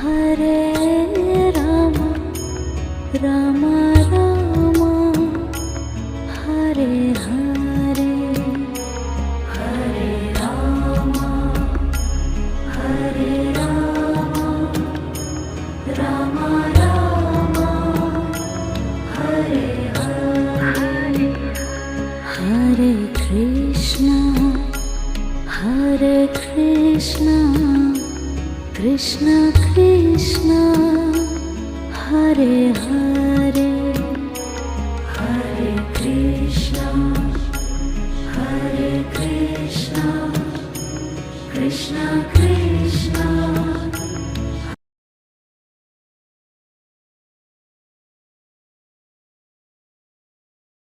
Hare Rama Rama Rama Hare Hare Hare Rama Hare Rama Rama Rama Hare Hare Hare Krishna Krishna Krishna Hare Hare Hare Krishna Krishna Krishna